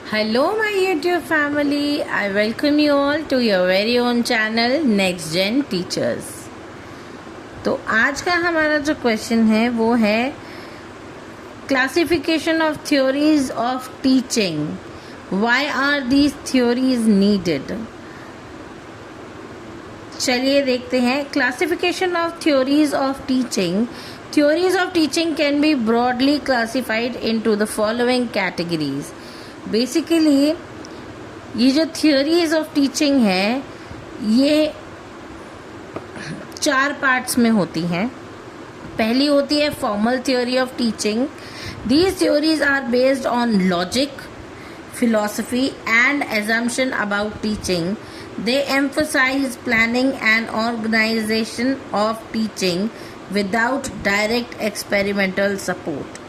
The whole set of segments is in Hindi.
Hello, my YouTube family. I welcome you all to your very own channel Next Gen Teachers. तो आज का हमारा जो क्वेश्चन है वो है classification of theories of teaching. Why are these theories needed? चलिए देखते हैं. Classification of theories of teaching. Theories of teaching can be broadly classified into the following categories. Basically ये जो थियोरीज ऑफ टीचिंग है ये 4 पार्ट्स में होती हैं. पहली होती है formal theory of teaching. These theories are based on logic, philosophy and assumption about teaching. They emphasize planning and organization of teaching without direct experimental support.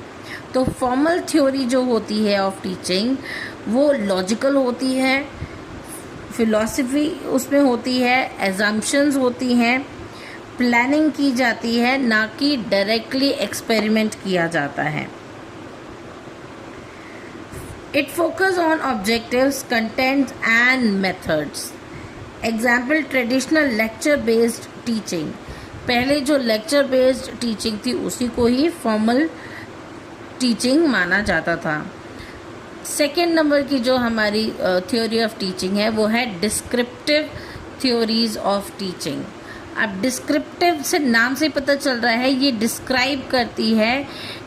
तो फॉर्मल थ्योरी जो होती है ऑफ टीचिंग वो लॉजिकल होती है, फिलॉसफी उसमें होती है, एजम्पशंस होती हैं, प्लानिंग की जाती है, ना कि डायरेक्टली एक्सपेरिमेंट किया जाता है. It focus on objectives, contents and methods. Example traditional lecture based teaching. पहले जो लेक्चर बेस्ड टीचिंग थी उसी को ही फॉर्मल टीचिंग माना जाता था. सेकेंड नंबर की जो हमारी थ्योरी ऑफ टीचिंग है वो है डिस्क्रिप्टिव थ्योरीज ऑफ टीचिंग. अब डिस्क्रिप्टिव से नाम से पता चल रहा है ये डिस्क्राइब करती है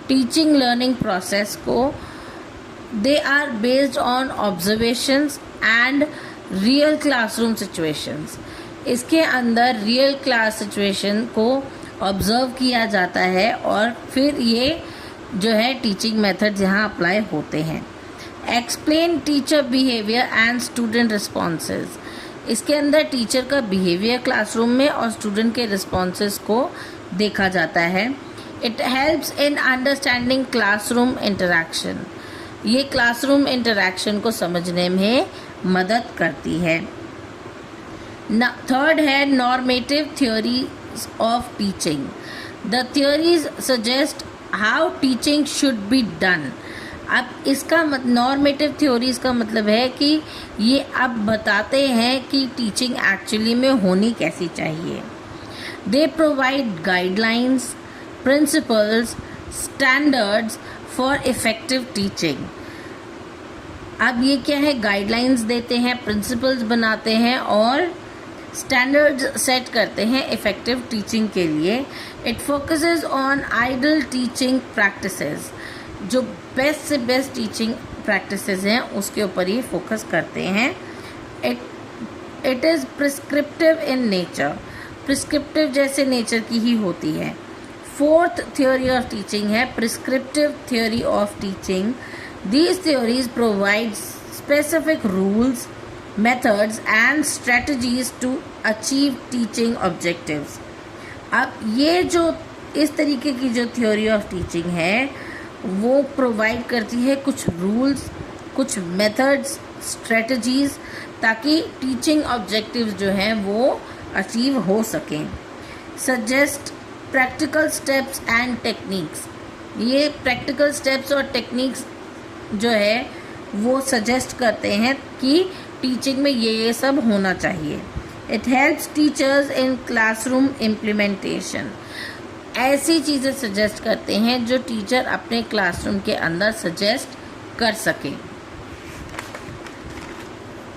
टीचिंग लर्निंग प्रोसेस को. They are based on observations and real classroom situations. इसके अंदर रियल क्लास सिचुएशन को ऑब्जर्व किया जाता है और फिर ये जो है टीचिंग मेथड्स यहाँ अप्लाई होते हैं. Explain teacher behaviour and student responses. इसके अंदर टीचर का बिहेवियर क्लासरूम में और स्टूडेंट के रिस्पॉन्सेज को देखा जाता है. It helps in understanding classroom interaction. ये क्लासरूम इंटरैक्शन को समझने में मदद करती है. थर्ड है normative theories of teaching. The theories suggest how teaching should be done. अब इसका नॉर्मेटिव थ्योरीज का मतलब है कि ये अब बताते हैं कि टीचिंग एक्चुअली में होनी कैसी चाहिए. They provide guidelines, principles, standards for effective teaching. अब ये क्या है, गाइडलाइंस देते हैं, प्रिंसिपल्स बनाते हैं और स्टैंडर्ड्स सेट करते हैं इफ़ेक्टिव टीचिंग के लिए. It focuses on ideal teaching practices. जो बेस्ट से बेस्ट टीचिंग प्रैक्टिसेस हैं उसके ऊपर ही फोकस करते हैं. It is prescriptive in nature. Prescriptive जैसे नेचर की ही होती है. फोर्थ थ्योरी ऑफ टीचिंग है prescriptive theory of teaching. These theories provide specific rules, methods and strategies to achieve teaching objectives. अब ये जो इस तरीके की जो थ्योरी ऑफ टीचिंग है वो प्रोवाइड करती है कुछ रूल्स, कुछ मेथड्स, स्ट्रेटजीज ताकि टीचिंग ऑब्जेक्टिव्स जो हैं वो अचीव हो सकें. Suggest practical steps and techniques. ये प्रैक्टिकल स्टेप्स और टेक्निक्स जो है वो सजेस्ट करते हैं कि टीचिंग में ये सब होना चाहिए. It helps teachers in classroom implementation. ऐसी चीज़ें सजेस्ट करते हैं जो टीचर अपने क्लासरूम के अंदर सजेस्ट कर सकें.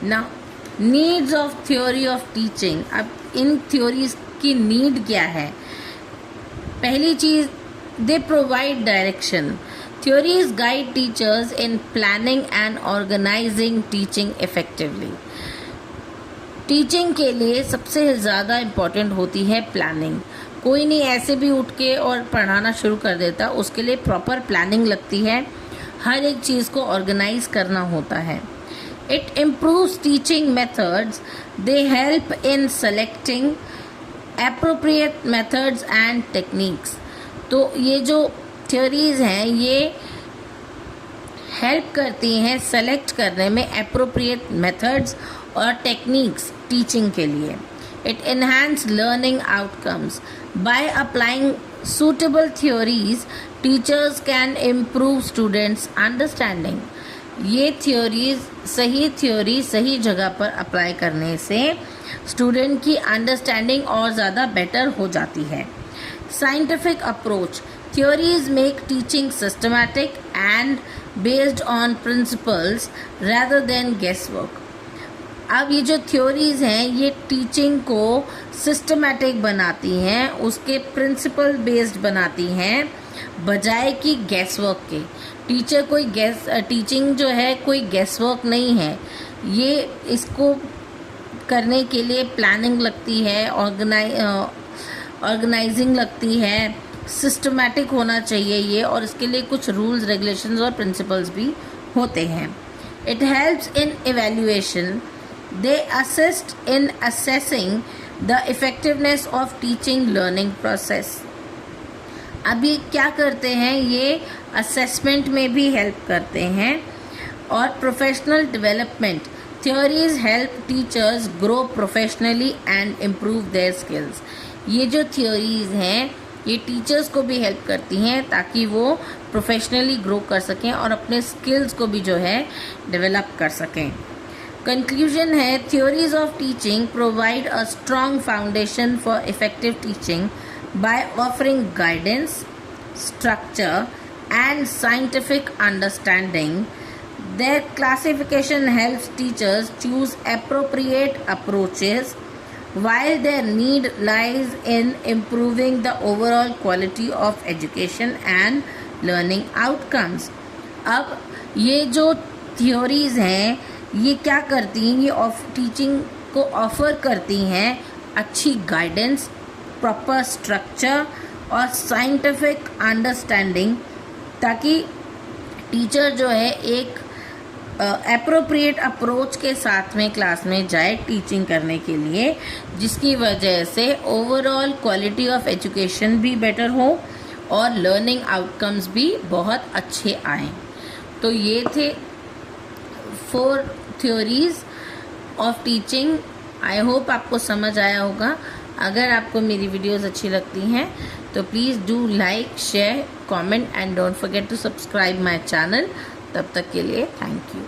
Now needs of theory of teaching. अब इन थ्योरीज की नीड क्या है? पहली चीज़, they provide direction. Theories guide teachers in planning and organizing teaching effectively. Teaching के लिए सबसे ज़्यादा इम्पॉर्टेंट होती है प्लानिंग. कोई नहीं ऐसे भी उठ के और पढ़ाना शुरू कर देता. उसके लिए प्रॉपर प्लानिंग लगती है. हर एक चीज़ को ऑर्गेनाइज करना होता है. It improves teaching methods. They help in selecting appropriate methods and techniques. तो ये जो थ्योरीज हैं ये हेल्प करती हैं सेलेक्ट करने में एप्रोप्रिएट मेथड्स और टेक्निक्स टीचिंग के लिए. It enhance learning outcomes. By applying suitable theories, teachers can improve students' understanding. ये सही थ्योरी सही जगह पर अप्लाई करने से स्टूडेंट की अंडरस्टैंडिंग और ज़्यादा बेटर हो जाती है। Scientific approach, theories make teaching systematic and based on principles rather than guesswork। अब ये जो थ्योरीज हैं ये टीचिंग को सिस्टमैटिक बनाती हैं, उसके प्रिंसिपल बेस्ड बनाती हैं बजाय कि गैसवर्क के। टीचिंग जो है कोई गैसवर्क नहीं है, ये इसको करने के लिए प्लानिंग लगती है, ऑर्गेनाइजिंग लगती है, सिस्टमैटिक होना चाहिए ये, और इसके लिए कुछ रूल्स रेगुलेशंस और प्रिंसिपल्स भी होते हैं। It helps in evaluation, they assist in assessing the effectiveness of teaching learning process. अभी क्या करते हैं, ये असेसमेंट में भी हेल्प करते हैं। और professional development, theories help teachers grow professionally and improve their skills. ये जो थ्योरीज हैं ये टीचर्स को भी हेल्प करती हैं ताकि वो प्रोफेशनली ग्रो कर सकें और अपने स्किल्स को भी जो है डेवलप कर सकें। कंक्लूजन है, theories of teaching provide a strong foundation for effective teaching by offering guidance, structure and scientific understanding. Their classification helps teachers choose appropriate approaches, while their need lies in improving the overall quality of education and learning outcomes। अब ये जो theories हैं ये क्या करती हैं, ये टीचिंग को ऑफर करती हैं अच्छी गाइडेंस, प्रॉपर स्ट्रक्चर और साइंटिफिक अंडरस्टैंडिंग, ताकि टीचर जो है एक एप्रोप्रिएट अप्रोच के साथ में क्लास में जाए टीचिंग करने के लिए, जिसकी वजह से ओवरऑल क्वालिटी ऑफ एजुकेशन भी बेटर हो और लर्निंग आउटकम्स भी बहुत अच्छे आएँ। तो ये थे 4 theories of teaching. I hope आपको समझ आया होगा। अगर आपको मेरी वीडियोस अच्छी लगती हैं तो please do like, share, comment and don't forget to subscribe my channel. तब तक के लिए थैंक यू।